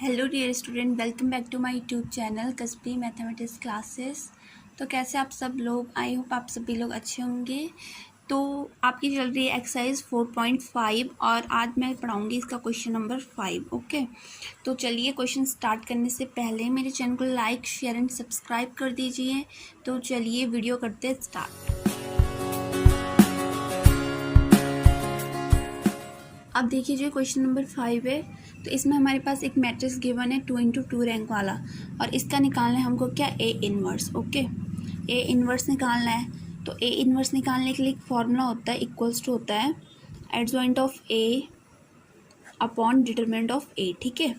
Hello dear student, welcome back to my YouTube channel कसबी mathematics classes. तो कैसे आप सब लोग? आई होप आप सभी लोग अच्छे होंगे। तो आपकी चल रही है एक्सरसाइज 4.5 और आज मैं पढ़ाऊंगी इसका क्वेश्चन नंबर 5। ओके, तो चलिए क्वेश्चन स्टार्ट करने से पहले मेरे चैनल को लाइक, शेयर एंड सब्सक्राइब कर दीजिए। तो चलिए वीडियो करते स्टार्ट। अब देखिए जो क्वेश्चन नंबर 5 है, तो इसमें हमारे पास एक मैट्रिक्स गिवन है 2 × 2 रैंक वाला, और इसका निकालना है हमको क्या, A inverse. Okay, A inverse निकालना है। तो ए इनवर्स निकालने के लिए एक फॉर्मूला होता है, इक्वल्स टू होता है adjoint of A upon determinant of A. ठीक है,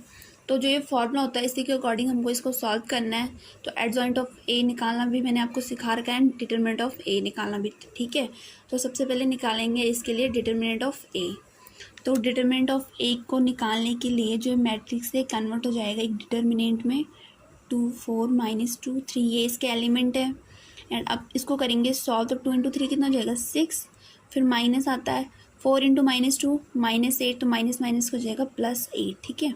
तो जो ये फॉर्मूला होता है इसी के अकॉर्डिंग हमको इसको सॉल्व करना है। तो एडजॉइंट ऑफ ए निकालना भी मैंने आपको सिखा रखा है, डिटरमिनेंट ऑफ ए निकालना भी। ठीक है, तो सबसे पहले निकालेंगे इसके लिए डिटरमिनेंट ऑफ ए। तो डिटरमिनेंट ऑफ ए को निकालने के लिए जो मैट्रिक्स से कन्वर्ट हो जाएगा एक डिटरमिनेंट में, 2 4 -2 3, ये इसके एलिमेंट है। एंड अब इसको करेंगे सॉल्व, तो 2 × 3 कितना हो जाएगा 6, फिर माइनस आता है 4 × -2 -8, तो माइनस माइनस हो जाएगा +8। ठीक है,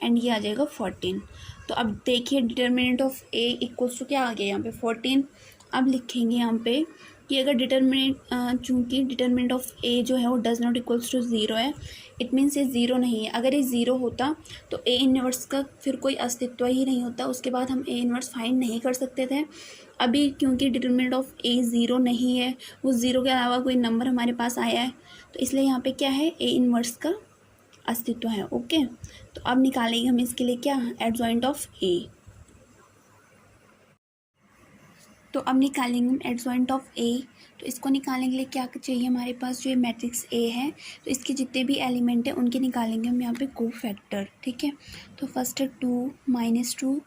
एंड ये आ जाएगा 14। तो अब देखिए determinant of A equals to क्या आ गया यहाँ पे 14। अब लिखेंगे यहाँ पे कि अगर डिटरमिनेंट चूँकि डिटरमिनेंट ऑफ ए जो है वो डज नॉट इक्वल्स टू 0 है, इट मीन्स ये 0 नहीं है। अगर ये 0 होता तो ए इनवर्स का फिर कोई अस्तित्व ही नहीं होता, उसके बाद हम ए इनवर्स फाइंड नहीं कर सकते थे। अभी क्योंकि डिटरमिनेंट ऑफ ए 0 नहीं है, वो 0 के अलावा कोई नंबर हमारे पास आया है, तो इसलिए यहाँ पे क्या है, ए इनवर्स का अस्तित्व है। ओके, तो अब निकालेंगे हम इसके लिए क्या, एडजॉइंट ऑफ ए। तो अब निकालेंगे हम एडजॉइंट ऑफ ए। तो इसको निकालने के लिए क्या चाहिए हमारे पास, जो ये मैट्रिक्स ए है तो इसके जितने भी एलिमेंट हैं उनके निकालेंगे हम यहाँ पे कोफैक्टर। ठीक है, तो फर्स्ट है 2 -2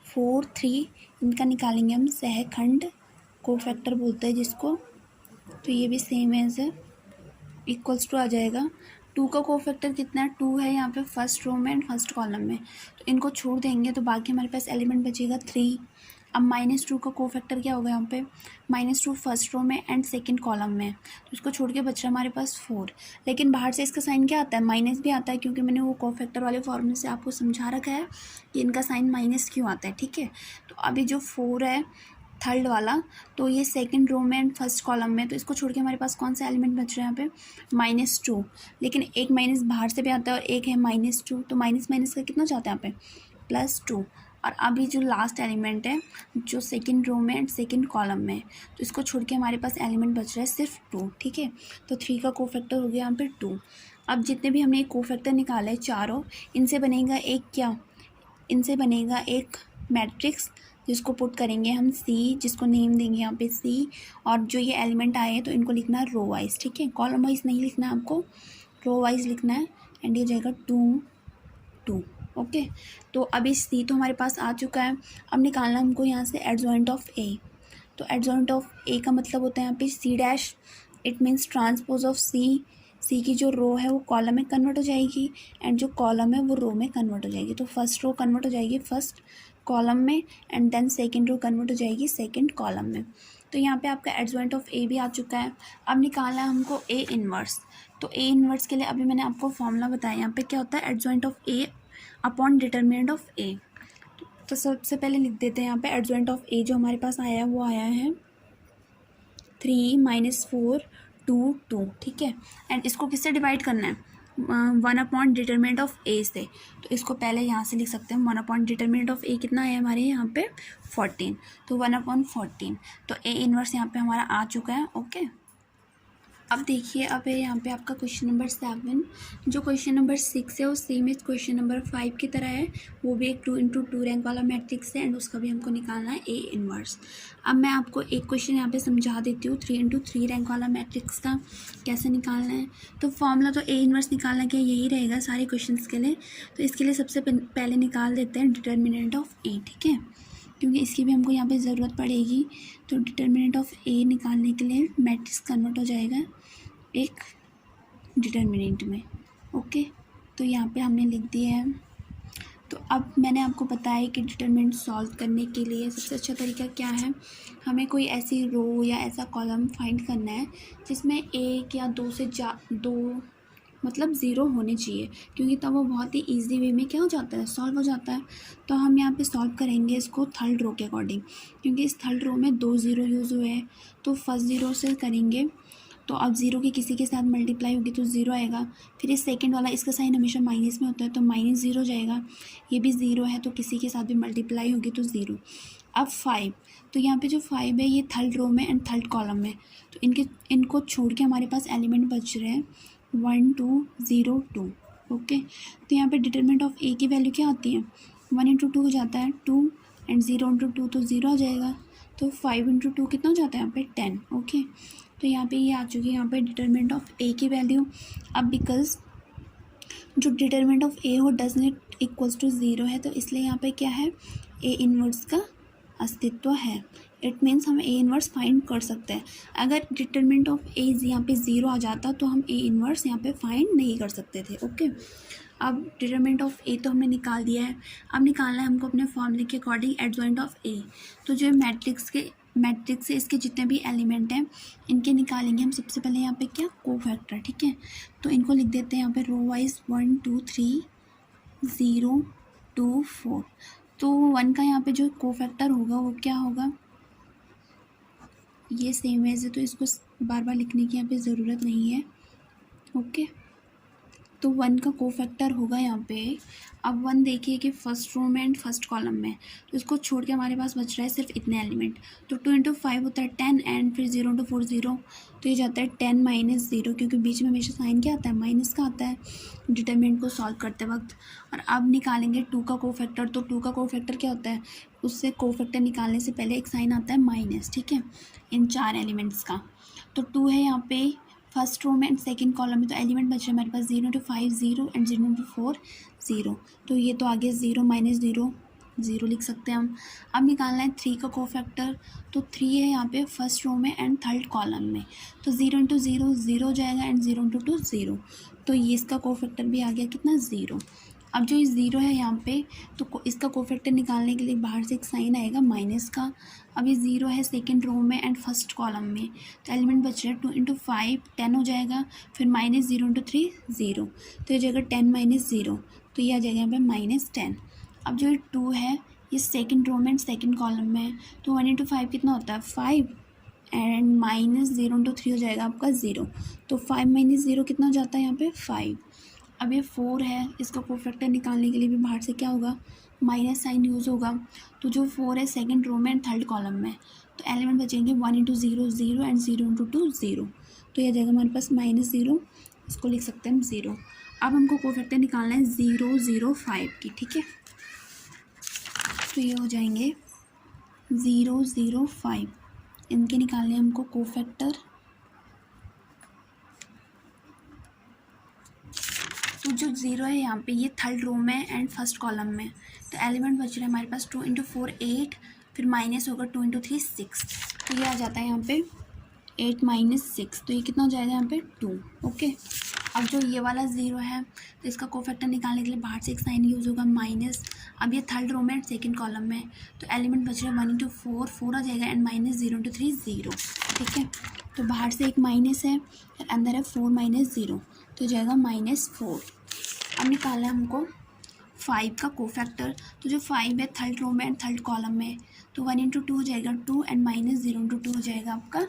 4 3, इनका निकालेंगे हम सहखंड, कोफैक्टर बोलते हैं जिसको। तो ये भी सेम एज इक्वल्स टू आ जाएगा 2 का कोफैक्टर कितना है, 2 है यहाँ पे फर्स्ट रो में एंड फर्स्ट कॉलम में, तो इनको छोड़ देंगे तो बाकी हमारे पास एलिमेंट बचेगा 3। अब -2 का कोफैक्टर क्या होगा यहाँ पे, -2 फर्स्ट रो में एंड सेकंड कॉलम में, तो इसको छोड़ के बच रहा हमारे पास 4। लेकिन बाहर से इसका साइन क्या आता है, माइनस भी आता है, क्योंकि मैंने वो कोफैक्टर वाले फॉर्मूले से आपको समझा रखा है कि इनका साइन माइनस क्यों आता है। ठीक है, तो अभी जो 4 है थर्ड वाला, तो ये सेकंड रो में एंड फर्स्ट कॉलम में, तो इसको छोड़ के हमारे पास कौन सा एलिमेंट बच रहा है यहाँ पे, -2। लेकिन एक माइनस बाहर से भी आता है और एक है -2, तो माइनस माइनस का कितना जाता है यहाँ पे +2। और अभी जो लास्ट एलिमेंट है जो सेकंड रो में एंड सेकंड कॉलम में, तो इसको छोड़ के हमारे पास एलिमेंट बच रहा है सिर्फ 2। ठीक है, तो 3 का कोफैक्टर हो गया यहाँ पे 2। अब जितने भी हमने कोफैक्टर निकाले चारों, इनसे बनेगा एक क्या, इनसे बनेगा एक मैट्रिक्स जिसको पुट करेंगे हम सी, जिसको नेम देंगे यहाँ पे सी। और जो ये एलिमेंट आए हैं तो इनको लिखना है रो वाइज। ठीक है, कॉलम वाइज नहीं लिखना है आपको, रो वाइज लिखना है। एंड ये जाएगा 2 2। ओके, तो अभी सी तो हमारे पास आ चुका है। अब निकालना हमको यहाँ से एडजॉइंट ऑफ ए। तो एडजॉइंट ऑफ ए का मतलब होता है यहाँ पे C', it means transpose of C. C की जो रो है वो कॉलम में कन्वर्ट हो जाएगी एंड जो कॉलम है वो रो में कन्वर्ट हो जाएगी। तो फर्स्ट रो कन्वर्ट हो जाएगी फर्स्ट कॉलम में and then second row convert हो जाएगी सेकंड कॉलम में। तो यहाँ पे आपका एडजॉइंट ऑफ ए भी आ चुका है। अब निकालना है हमको ए इनवर्स। तो ए इनवर्स के लिए अभी मैंने आपको फॉर्मूला बताया, यहाँ पे क्या होता है, adjoint of A upon determinant of A. तो सबसे पहले लिख देते हैं यहाँ पे एडजॉइंट ऑफ ए जो हमारे पास आया है वो आया है 3 -4 2 2। ठीक है, एंड इसको किससे डिवाइड करना है, 1 अपॉन डिटरमिनेंट ऑफ ए से। तो इसको पहले यहाँ से लिख सकते हैं 1 अपॉन डिटरमिनेंट ऑफ ए कितना है हमारे यहाँ पे 14, तो 1/14। तो ए इनवर्स यहाँ पे हमारा आ चुका है। ओके, अब देखिए अब है यहाँ पे आपका क्वेश्चन नंबर 7। जो क्वेश्चन नंबर 6 है वो सेम इस क्वेश्चन नंबर 5 की तरह है, वो भी एक 2 × 2 रैंक वाला मैट्रिक्स है एंड उसका भी हमको निकालना है ए इनवर्स। अब मैं आपको एक क्वेश्चन यहाँ पे समझा देती हूँ 3 × 3 रैंक वाला मैट्रिक्स का कैसे निकालना है। तो फॉर्मूला तो ए इनवर्स निकालना क्या यही रहेगा सारे क्वेश्चन के लिए। तो इसके लिए सबसे पहले निकाल देते हैं डिटरमिनेंट ऑफ ए। ठीक है, क्योंकि इसकी भी हमको यहाँ पे ज़रूरत पड़ेगी। तो डिटरमिनेंट ऑफ ए निकालने के लिए मैट्रिक्स कन्वर्ट हो जाएगा एक डिटरमिनेंट में। ओके, तो यहाँ पे हमने लिख दिया है। तो अब मैंने आपको बताया कि डिटरमिनेंट सॉल्व करने के लिए सबसे अच्छा तरीका क्या है, हमें कोई ऐसी रो या ऐसा कॉलम फाइंड करना है जिसमें एक या दो मतलब ज़ीरो होने चाहिए, क्योंकि तब वो बहुत ही ईजी वे में क्या हो जाता है, सॉल्व हो जाता है। तो हम यहाँ पे सॉल्व करेंगे इसको थर्ड रो के अकॉर्डिंग, क्योंकि इस थर्ड रो में 2 ज़ीरो यूज़ हुए हैं। तो फर्स्ट ज़ीरो से करेंगे, तो अब ज़ीरो की किसी के साथ मल्टीप्लाई होगी तो ज़ीरो आएगा। फिर इस सेकंड वाला, इसका साइन हमेशा माइनस में होता है तो माइनस ज़ीरो जाएगा। ये भी ज़ीरो है तो किसी के साथ भी मल्टीप्लाई होगी तो ज़ीरो। अब 5, तो यहाँ पे जो 5 है ये थर्ड रो में एंड थर्ड कॉलम में, तो इनको छोड़ के हमारे पास एलिमेंट बच रहे हैं 1 2 0 2। ओके, तो यहाँ पे डिटरमिनेंट ऑफ ए की वैल्यू क्या आती है, 1 इंटू 2 हो जाता है 2 एंड 0 इंटू 2 तो 0 आ जाएगा। तो 5 इंटू 2 कितना हो जाता है यहाँ पे 10। ओके, तो यहाँ पे ये आ चुकी है यहाँ पे डिटरमिनेंट ऑफ ए की वैल्यू। अब बिकॉज जो डिटरमिनेंट ऑफ ए हो does not equals to zero है, तो इसलिए यहाँ पे क्या है, ए इनवर्स का अस्तित्व है। इट मीन्स हम ए इनवर्स फाइंड कर सकते हैं। अगर डिटरमिनेंट ऑफ ए यहाँ पे ज़ीरो आ जाता तो हम ए इनवर्स यहाँ पे फाइंड नहीं कर सकते थे। ओके, अब डिटरमिनेंट ऑफ ए तो हमने निकाल दिया है। अब निकालना है हमको अपने फॉर्मूले के अकॉर्डिंग एडजॉइंट ऑफ ए। तो जो मैट्रिक्स से इसके जितने भी एलिमेंट हैं इनके निकालेंगे हम सबसे पहले यहाँ पे क्या, कोफैक्टर। ठीक है, तो इनको लिख देते हैं यहाँ पे रो वाइज 1 2 3 0 2 4। तो 1 का यहाँ पे जो कोफैक्टर होगा वो क्या होगा, ये सेम है, तो इसको बार बार लिखने की यहाँ पे ज़रूरत नहीं है। ओके, तो 1 का कोफैक्टर होगा यहाँ पे। अब 1 देखिए कि फर्स्ट रो में एंड फर्स्ट कॉलम में, तो इसको छोड़ के हमारे पास बच रहा है सिर्फ इतने एलिमेंट। तो 2 इंटू 5 होता है 10 एंड फिर 0 इंटू 4 0, तो ये जाता है 10 माइनस 0, क्योंकि बीच में हमेशा साइन क्या आता है, माइनस का आता है डिटरमिनेंट को सॉल्व करते वक्त। और अब निकालेंगे 2 का कोफैक्टर। तो 2 का कोफैक्टर क्या होता है, उससे कोफैक्टर निकालने से पहले एक साइन आता है माइनस। ठीक है, इन 4 एलिमेंट्स का। तो 2 है यहाँ पे फर्स्ट रो में एंड सेकंड कॉलम में, तो एलिमेंट बच रहा है हमारे पास 0 इंटू 5 0 एंड 0 इंटू 4 0। तो ये तो आगे 0 माइनस 0 0 लिख सकते हैं हम। अब निकालना है 3 का कोफैक्टर। तो 3 है यहाँ पे फर्स्ट रो में एंड थर्ड कॉलम में, तो 0 इंटू 0 0 जाएगा एंड 0 इंटू 2 0। तो ये इसका कोफैक्टर भी आ गया कितना, 0। अब जो ये 0 है यहाँ पे, तो इसका कोफैक्टर निकालने के लिए बाहर से एक साइन आएगा माइनस का। अब ये 0 है सेकंड रो में एंड फर्स्ट कॉलम में, तो एलिमेंट बच रहा है 2 इंटू 5 10 हो जाएगा, फिर माइनस 0 इंटू 3 0, तो ये जाएगा 10 माइनस 0, तो ये आ जाएगा यहाँ पे माइनस 10। अब जो ये 2 है ये सेकंड रो में एंड सेकंड कॉलम में है, तो 1 इंटू 5 कितना होता है 5 एंड माइनस 0 इंटू 3 हो जाएगा आपका 0, तो 5 माइनस 0 कितना हो जाता है यहाँ पे 5। अब ये 4 है, इसका कोफैक्टर निकालने के लिए भी बाहर से क्या होगा, माइनस साइन यूज़ होगा। तो जो 4 है सेकंड रो में एंड थर्ड कॉलम में, तो एलिमेंट बचेंगे 1 इंटू 0 0 एंड 0 इंटू 2 0, तो यह जाएगा हमारे पास माइनस 0, इसको लिख सकते हैं हम 0। अब हमको कोफैक्टर निकालना है 0 0 5 की। ठीक है, तो ये हो जाएंगे 0 0 5, इनके निकालने हमको कोफैक्टर। तो जो 0 है यहाँ पे ये थर्ड रो में एंड फर्स्ट कॉलम में, तो एलिमेंट बच रहे हैं हमारे पास 2 इंटू 4 8, फिर माइनस होगा 2 इंटू 3 6, तो ये आ जाता है यहाँ पे 8 माइनस 6, तो ये कितना हो जाएगा यहाँ पे 2। ओके, अब जो ये वाला 0 है तो इसका कोफैक्टर निकालने के लिए बाहर से एक साइन यूज़ होगा माइनस। अब ये थर्ड रो में एंड सेकेंड कॉलम में, तो एलिमेंट बच रहा है 1 इंटू 4 4 आ जाएगा एंड माइनस 0 इंटू 3 0। ठीक है, तो बाहर से एक माइनस है और अंदर है 4 माइनस 0, तो जाएगा -4। अब निकालना है हमको 5 का कोफैक्टर। तो जो 5 है थर्ड रो में एंड थर्ड कॉलम में, तो 1 इंटू 2 हो जाएगा 2 एंड माइनस 0 इंटू 2 हो जाएगा आपका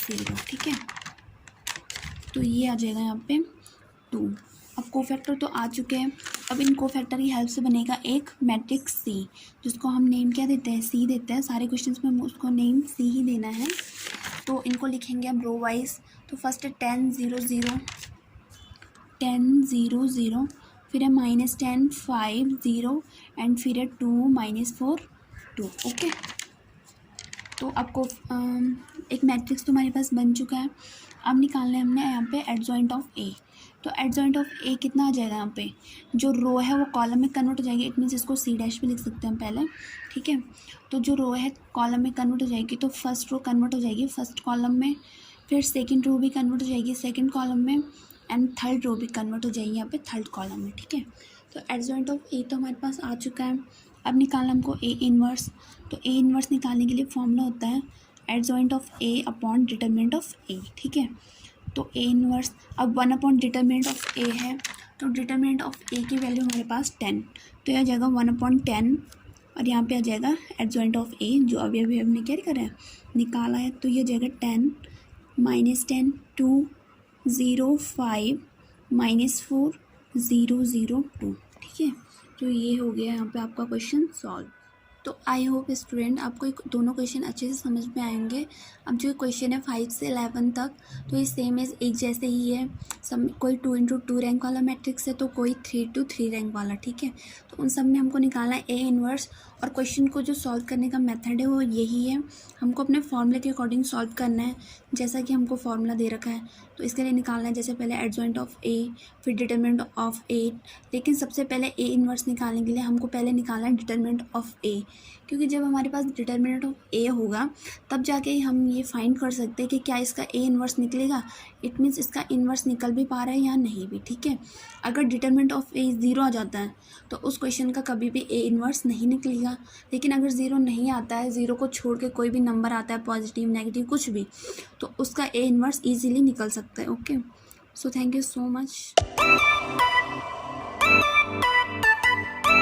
0। ठीक है, तो ये आ जाएगा यहाँ पे 2। अब कोफैक्टर तो आ चुके हैं। अब इन कोफैक्टर की हेल्प से बनेगा एक मैट्रिक्स सी, जिसको हम नेम क्या देते हैं, सी देते हैं। सारे क्वेश्चंस में उसको नेम सी ही देना है। तो इनको लिखेंगे हम रो वाइज। तो फर्स्ट है 10 0 0 10 0 0, फिर है -10 5 0 एंड फिर है 2 -4 2। ओके, तो आपको एक मैट्रिक्स तो हमारे पास बन चुका है। अब निकालना है हमने यहाँ पे एडजॉइंट ऑफ ए। तो एडजॉइंट ऑफ ए कितना आ जाएगा, यहाँ पे जो रो है वो कॉलम में कन्वर्ट हो जाएगी। इट मीन्स इसको सी डैश भी लिख सकते हैं हम पहले। ठीक है, तो जो रो है कॉलम में कन्वर्ट हो जाएगी, तो फर्स्ट रो कन्वर्ट हो जाएगी फर्स्ट कॉलम में, फिर सेकेंड रो भी कन्वर्ट हो जाएगी सेकेंड कॉलम में, एंड थर्ड रो भी कन्वर्ट हो जाएगी यहाँ पे थर्ड कॉलम में। ठीक है, तो एडजॉइंट ऑफ ए तो हमारे पास आ चुका है। अब निकालना हमको ए इनवर्स। तो ए इनवर्स निकालने के लिए फॉर्मूला होता है adjoint of A upon determinant of A. ठीक है, तो ए इनवर्स, अब 1 अपॉन डिटरमिनेंट ऑफ ए है, तो डिटरमिनेंट ऑफ ए की वैल्यू हमारे पास 10, तो यह आ जाएगा 1/10 और यहाँ पे आ जाएगा एडजॉइंट ऑफ ए जो अभी अभी हमने क्या करा है, निकाला है, तो ये आ जाएगा 10 -10 2 0 5 -4 0 0 2, ठीक है। तो ये हो गया यहाँ पे आपका क्वेश्चन सॉल्व। तो आई होप स्टूडेंट आपको दोनों क्वेश्चन अच्छे से समझ में आएंगे। अब जो क्वेश्चन है 5 से 11 तक, तो ये सेम एज एक जैसे ही है, सब कोई 2 × 2 रैंक वाला मैट्रिक्स है तो कोई 3 × 3 रैंक वाला, ठीक है। तो उन सब में हमको निकालना है ए इनवर्स, और क्वेश्चन को जो सॉल्व करने का मेथड है वो यही है, हमको अपने फॉर्मूले के अकॉर्डिंग सॉल्व करना है, जैसा कि हमको फॉर्मूला दे रखा है। तो इसके लिए निकालना है जैसे पहले एडजॉइंट ऑफ ए, फिर डिटरमिनेंट ऑफ ए, लेकिन सबसे पहले ए इनवर्स निकालने के लिए हमको पहले निकालना है डिटरमिनेंट ऑफ ए, क्योंकि जब हमारे पास डिटरमिनेंट ऑफ ए होगा तब जाके हम ये फाइंड कर सकते हैं कि क्या इसका ए इनवर्स निकलेगा, इट मीन्स इसका इनवर्स निकल भी पा रहा है या नहीं भी, ठीक है। अगर डिटरमिनेंट ऑफ ए 0 आ जाता है तो उस क्वेश्चन का कभी भी ए इनवर्स नहीं निकलेगा, लेकिन अगर 0 नहीं आता है, 0 को छोड़ के कोई भी नंबर आता है, पॉजिटिव नेगेटिव कुछ भी, तो उसका ए इनवर्स ईजिली निकल सकता है। Okay, so thank you so much.